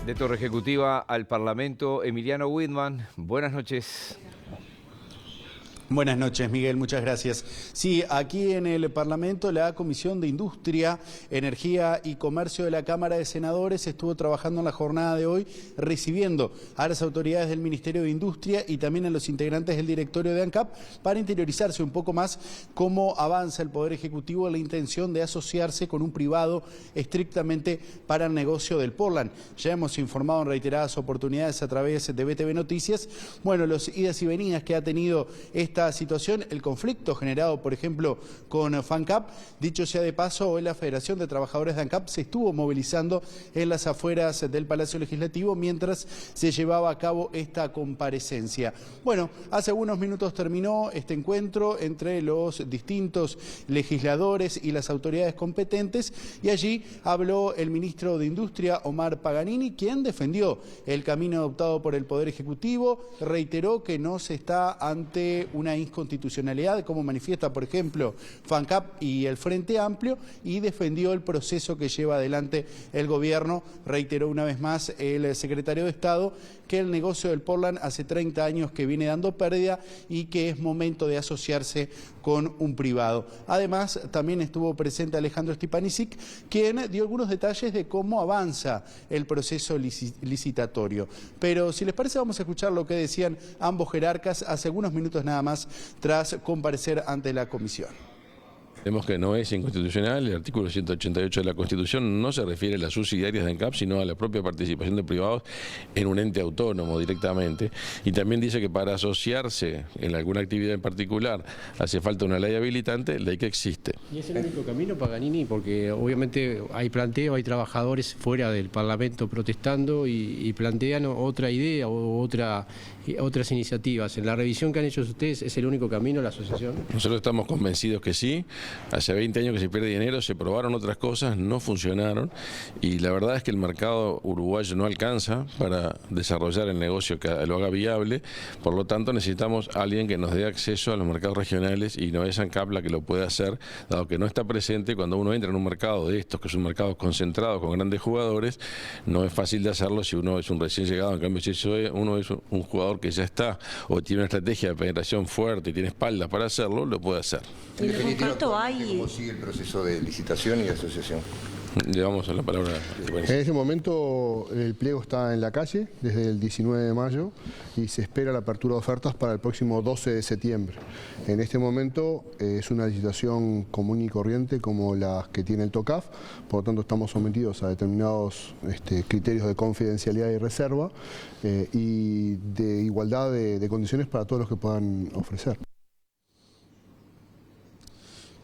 De Torre Ejecutiva al Parlamento, Emiliano Whitman. Buenas noches. Buenas noches, Miguel, muchas gracias. Sí, aquí en el Parlamento la Comisión de Industria, Energía y Comercio de la Cámara de Senadores estuvo trabajando en la jornada de hoy, recibiendo a las autoridades del Ministerio de Industria y también a los integrantes del directorio de ANCAP para interiorizarse un poco más cómo avanza el Poder Ejecutivo en la intención de asociarse con un privado estrictamente para el negocio del Portland. Ya hemos informado en reiteradas oportunidades a través de BTV Noticias, bueno, los idas y venidas que ha tenido esta situación, el conflicto generado, por ejemplo, con FANCAP. Dicho sea de paso, hoy la Federación de Trabajadores de ANCAP se estuvo movilizando en las afueras del Palacio Legislativo mientras se llevaba a cabo esta comparecencia. Bueno, hace algunos minutos terminó este encuentro entre los distintos legisladores y las autoridades competentes y allí habló el ministro de Industria, Omar Paganini, quien defendió el camino adoptado por el Poder Ejecutivo, reiteró que no se está ante una inconstitucionalidad, como manifiesta, por ejemplo, FANCAP y el Frente Amplio, y defendió el proceso que lleva adelante el gobierno. Reiteró una vez más el secretario de Estado que el negocio del Portland hace 30 años que viene dando pérdida y que es momento de asociarse con un privado. Además, también estuvo presente Alejandro Stipanisic, quien dio algunos detalles de cómo avanza el proceso licitatorio. Pero si les parece, vamos a escuchar lo que decían ambos jerarcas hace algunos minutos nada más tras comparecer ante la comisión. Vemos que no es inconstitucional. El artículo 188 de la Constitución no se refiere a las subsidiarias de ANCAP, sino a la propia participación de privados en un ente autónomo directamente. Y también dice que para asociarse en alguna actividad en particular hace falta una ley habilitante, ley que existe. ¿Y es el único camino, Paganini? Porque obviamente hay planteo, hay trabajadores fuera del Parlamento protestando y plantean otra idea o otras iniciativas. En la revisión que han hecho ustedes, ¿es el único camino la asociación? Nosotros estamos convencidos que sí. Hace 20 años que se pierde dinero, se probaron otras cosas, no funcionaron y la verdad es que el mercado uruguayo no alcanza para desarrollar el negocio que lo haga viable, por lo tanto necesitamos a alguien que nos dé acceso a los mercados regionales y no es ANCAP la que lo puede hacer, dado que no está presente. Cuando uno entra en un mercado de estos, que es un mercado concentrado con grandes jugadores, no es fácil de hacerlo si uno es un recién llegado. En cambio, si uno es un jugador que ya está o tiene una estrategia de penetración fuerte y tiene espaldas para hacerlo, lo puede hacer. ¿Cómo sigue el proceso de licitación y de asociación? Le damos la palabra. En este momento el pliego está en la calle desde el 19 de mayo y se espera la apertura de ofertas para el próximo 12 de septiembre. En este momento es una licitación común y corriente como las que tiene el TOCAF, por lo tanto estamos sometidos a determinados criterios de confidencialidad y reserva y de igualdad de condiciones para todos los que puedan ofrecer.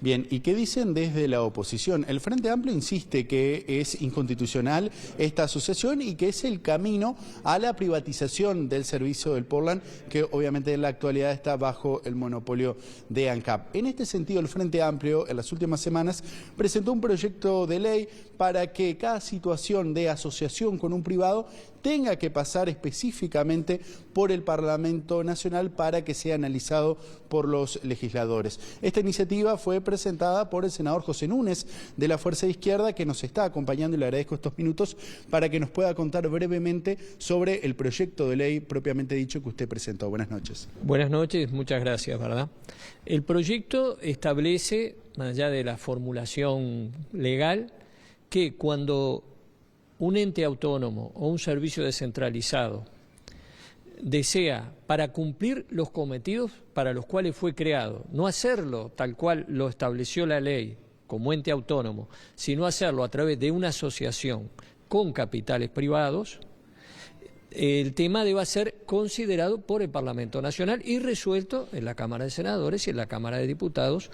Bien, ¿y qué dicen desde la oposición? El Frente Amplio insiste que es inconstitucional esta asociación y que es el camino a la privatización del servicio del Portland, que obviamente en la actualidad está bajo el monopolio de ANCAP. En este sentido, el Frente Amplio en las últimas semanas presentó un proyecto de ley para que cada situación de asociación con un privado tenga que pasar específicamente por el Parlamento Nacional para que sea analizado por los legisladores. Esta iniciativa fue presentada por el senador José Núñez de la Fuerza de Izquierda, que nos está acompañando y le agradezco estos minutos para que nos pueda contar brevemente sobre el proyecto de ley propiamente dicho que usted presentó. Buenas noches. Buenas noches, muchas gracias, ¿verdad? El proyecto establece, más allá de la formulación legal, que cuando un ente autónomo o un servicio descentralizado desea, para cumplir los cometidos para los cuales fue creado, no hacerlo tal cual lo estableció la ley como ente autónomo, sino hacerlo a través de una asociación con capitales privados, el tema debe ser considerado por el Parlamento Nacional y resuelto en la Cámara de Senadores y en la Cámara de Diputados.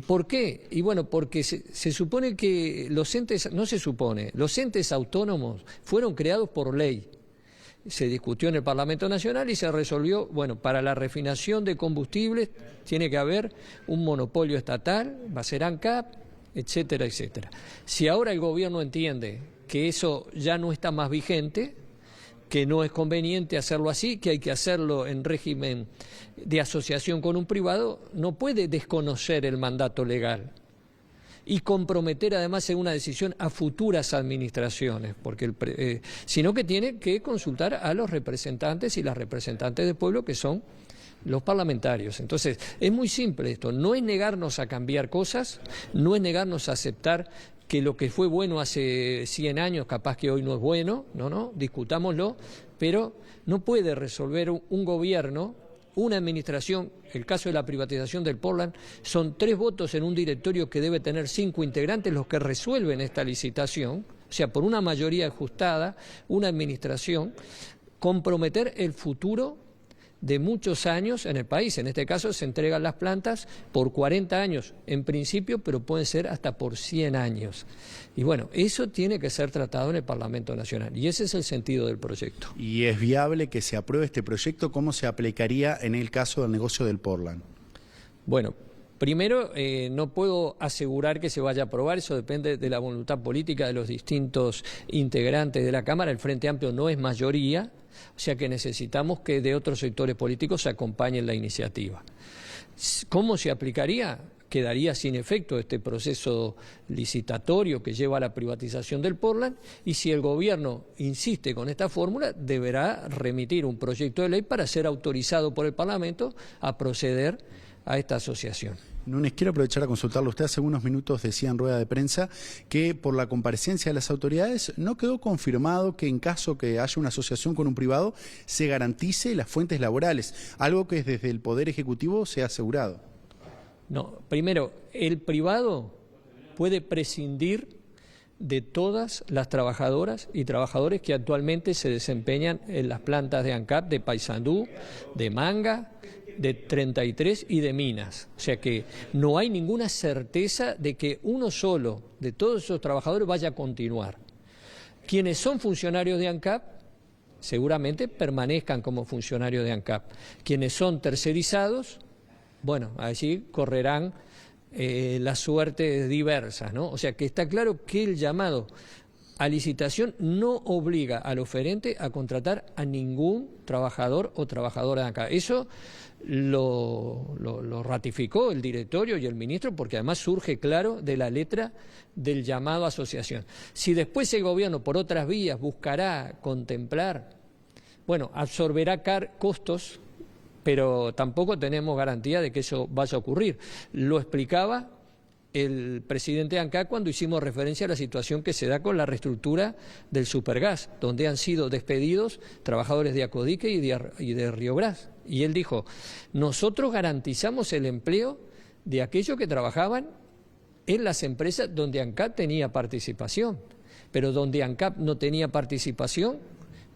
¿Por qué? Y bueno, porque se supone que los entes, no se supone, los entes autónomos fueron creados por ley. Se discutió en el Parlamento Nacional y se resolvió, bueno, para la refinación de combustibles tiene que haber un monopolio estatal, va a ser ANCAP, etcétera, etcétera. Si ahora el gobierno entiende que eso ya no está más vigente, que no es conveniente hacerlo así, que hay que hacerlo en régimen de asociación con un privado, no puede desconocer el mandato legal. y comprometer además en una decisión a futuras administraciones, porque sino que tiene que consultar a los representantes y las representantes del pueblo, que son los parlamentarios. Entonces, es muy simple esto, no es negarnos a cambiar cosas, no es negarnos a aceptar que lo que fue bueno hace 100 años capaz que hoy no es bueno, no, discutámoslo, pero no puede resolver un gobierno, una administración. El caso de la privatización del Portland, son 3 votos en un directorio que debe tener 5 integrantes los que resuelven esta licitación, o sea, por una mayoría ajustada, una administración, comprometer el futuro de muchos años en el país. En este caso se entregan las plantas por 40 años en principio, pero pueden ser hasta por 100 años. Y bueno, eso tiene que ser tratado en el Parlamento Nacional, y ese es el sentido del proyecto. ¿Y es viable que se apruebe este proyecto? ¿Cómo se aplicaría en el caso del negocio del Portland? Bueno, primero, no puedo asegurar que se vaya a aprobar, eso depende de la voluntad política de los distintos integrantes de la Cámara. El Frente Amplio no es mayoría, o sea que necesitamos que de otros sectores políticos acompañen la iniciativa. ¿Cómo se aplicaría? Quedaría sin efecto este proceso licitatorio que lleva a la privatización del Portland, y si el gobierno insiste con esta fórmula, deberá remitir un proyecto de ley para ser autorizado por el Parlamento a proceder a esta asociación. Núñez, quiero aprovechar a consultarlo. Usted hace unos minutos decía en rueda de prensa que por la comparecencia de las autoridades no quedó confirmado que en caso que haya una asociación con un privado se garantice las fuentes laborales, algo que desde el Poder Ejecutivo se ha asegurado. No, primero, el privado puede prescindir de todas las trabajadoras y trabajadores que actualmente se desempeñan en las plantas de ANCAP, de Paysandú, de Manga, de 33 y de Minas. O sea que no hay ninguna certeza de que uno solo de todos esos trabajadores vaya a continuar. Quienes son funcionarios de ANCAP seguramente permanezcan como funcionarios de ANCAP. Quienes son tercerizados, bueno, allí correrán las suertes diversas, ¿no? O sea que está claro que el llamado a licitación no obliga al oferente a contratar a ningún trabajador o trabajadora de ANCAP. Eso lo ratificó el directorio y el ministro, porque además surge claro de la letra del llamado a asociación. Si después el gobierno por otras vías buscará contemplar, bueno, absorberá costos, pero tampoco tenemos garantía de que eso vaya a ocurrir. Lo explicaba el presidente de ANCAP cuando hicimos referencia a la situación que se da con la reestructura del Supergas, donde han sido despedidos trabajadores de Acodique y de Riobras. Y él dijo, nosotros garantizamos el empleo de aquellos que trabajaban en las empresas donde ANCAP tenía participación, pero donde ANCAP no tenía participación,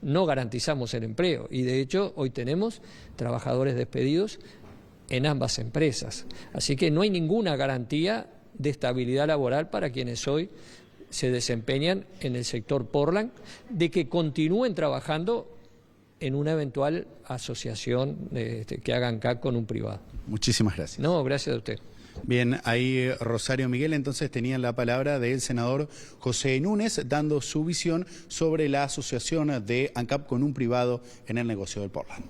no garantizamos el empleo. Y de hecho hoy tenemos trabajadores despedidos en ambas empresas. Así que no hay ninguna garantía de estabilidad laboral para quienes hoy se desempeñan en el sector Portland, de que continúen trabajando en una eventual asociación que haga ANCAP con un privado. Muchísimas gracias. No, gracias a usted. Bien, ahí Rosario Miguel entonces tenía la palabra del senador José Núñez dando su visión sobre la asociación de ANCAP con un privado en el negocio del Portland.